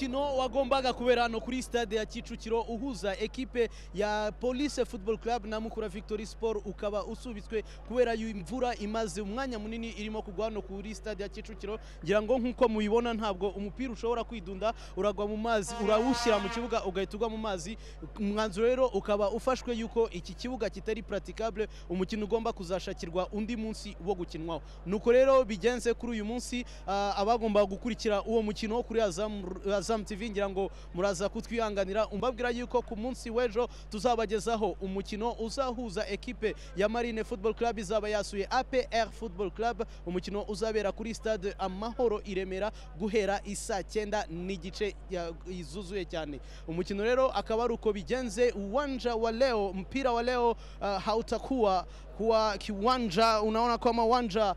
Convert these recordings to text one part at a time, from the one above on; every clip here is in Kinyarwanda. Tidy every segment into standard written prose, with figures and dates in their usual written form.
umukino wagombaga kubera hano kuri stade ya Kicukiro uhuza ekipe ya Police Football Club na Mukura Victory Sport ukaba usubitswe kubera imvura imaze umwanya munini irimo kugwa hano kuri stade ya Kicukiro. Ngira ngo nkuko mubibona ntabwo umupira ushobora kwidunda, uragwa mu mazi, urawushyira mu kibuga ugahita ugwa mu mazi. Umwanzuro rero ukaba ufashwe yuko iki kibuga kitari praticable, umukino ugomba kuzashakirwa undi munsi wo gukinwaho. Nuko rero bigenze kuri uyu munsi, abagomba gukurikira uwo mukino kuri Azam TV ngira ngo muraza kutwihanganira. Umbabwira yuko ku munsi w'ejo tuzabagezaho umukino uzahuza ekipe ya Marine Football Club izaba yasuye APR Football Club, umukino uzabera kuri stade Amahoro i Remera guhera isa 9 n'igice izuzuye cyane. Umukino rero akaba ari uko bigenze. Uwanja wa leo, mpira wa leo hautakuwa kwa kiwanja, unaona kama uwanja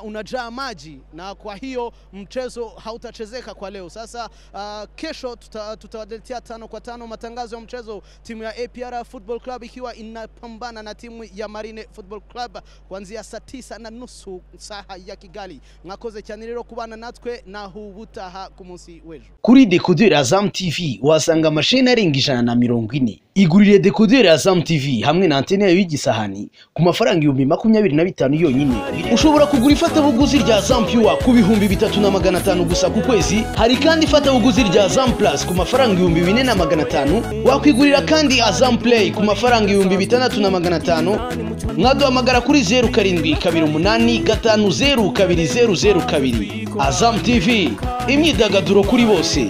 unajaa maji, na kwa hiyo mchezo hautachezeka kwa leo. Sasa kesho tutawaletea 5-5 matangazo ya mchezo, timu ya APR Football Club ikiwa inapambana na timu ya Marine Football Club kuanzia saa 9:30 saha ya Kigali. Mwakoze cyane rero kubana natwe na hubutaha ku munsi w'ejo. Kuri decoder Azam TV wasanga mashine arenga 140. Igurire decoder Azam TV hamwe na antene yayo y'igisahani ku mafaranga 25,000 yonyine. Ushobora kugura ifatabuguzi rya Azam Pure ku 3,500 gusa ku kwezi. Hari kandi ifatabuguzi rya Azam Plus ku mafaranga 4,500. Wakwigurira kandi Azam Play ku mafaranga 6,500. Mwaduhamagara kuri 0728502002. Azam TV, imyidagaduro kuri bose.